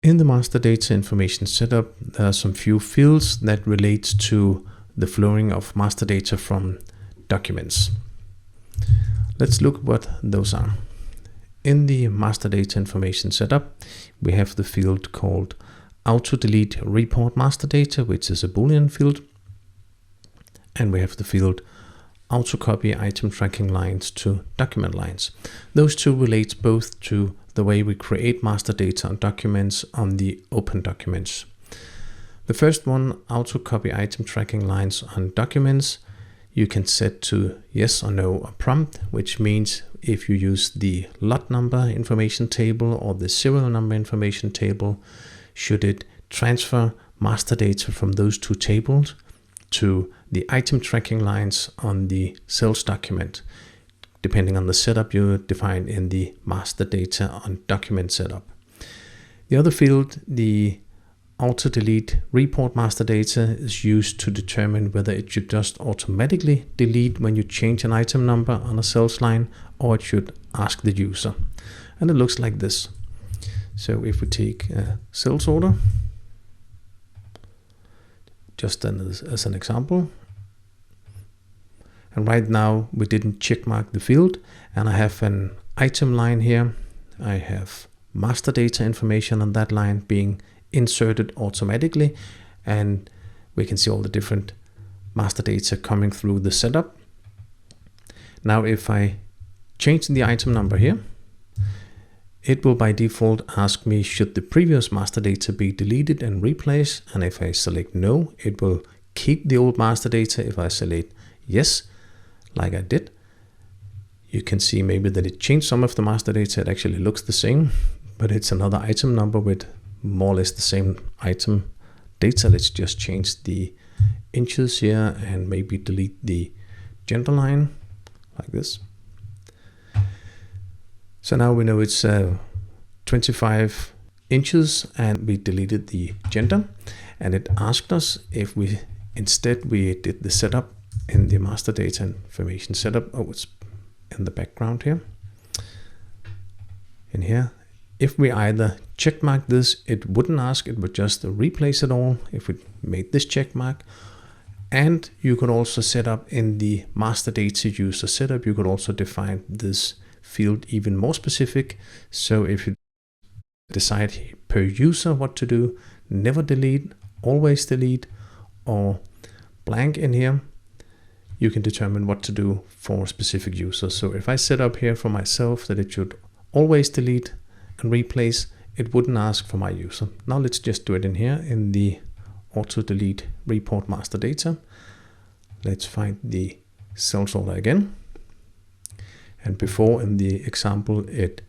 In the master data information setup, there are some few fields that relate to the flowing of master data from documents. Let's look what those are. In the master data information setup, we have the field called auto delete report master data, which is a Boolean field. And we have the field auto copy item tracking lines to document lines. Those two relate both to the way we create master data on documents on the open documents. The first one, auto copy item tracking lines on documents, you can set to yes or no or prompt, which means if you use the lot number information table or the serial number information table, should it transfer master data from those two tables to the item tracking lines on the sales document, depending on the setup you define in the master data on document setup. The other field, the auto delete report master data, is used to determine whether it should just automatically delete when you change an item number on a sales line, or it should ask the user. And it looks like this. So if we take a sales order, just as an example, and right now we didn't check mark the field, and I have an item line here. I have master data information on that line being inserted automatically, and we can see all the different master data coming through the setup. Now if I change the item number here, it will by default ask me should the previous master data be deleted and replaced, and if I select no, it will keep the old master data. If I select yes, like I did, you can see maybe that it changed some of the master data. It actually looks the same, but it's another item number with more or less the same item data. Let's just change the inches here and maybe delete the gender line like this. So now we know it's 25 inches, and we deleted the gender, and it asked us if we did the setup in the master data information setup. Oh, it's in the background here. In here, if we either check mark this, it wouldn't ask, it would just replace it all if we made this check mark. And you could also set up in the master data user setup, you could also define this field even more specific. So if you decide per user what to do, never delete, always delete, or blank in here, you can determine what to do for specific users. So if I set up here for myself that it should always delete and replace, it wouldn't ask for my user. Now let's just do it in here in the auto delete report master data. Let's find the sales order again. And before in the example, it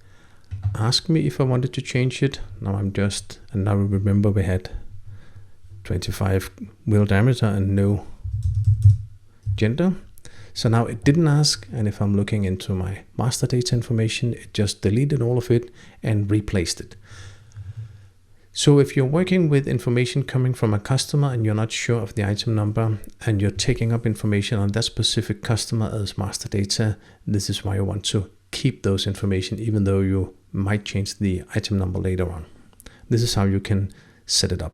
asked me if I wanted to change it. Now now we remember we had 25 wheel diameter and no gender. So now it didn't ask, and if I'm looking into my master data information, it just deleted all of it and replaced it. So if you're working with information coming from a customer and you're not sure of the item number, and you're taking up information on that specific customer as master data, this is why you want to keep those information, even though you might change the item number later on. This is how you can set it up.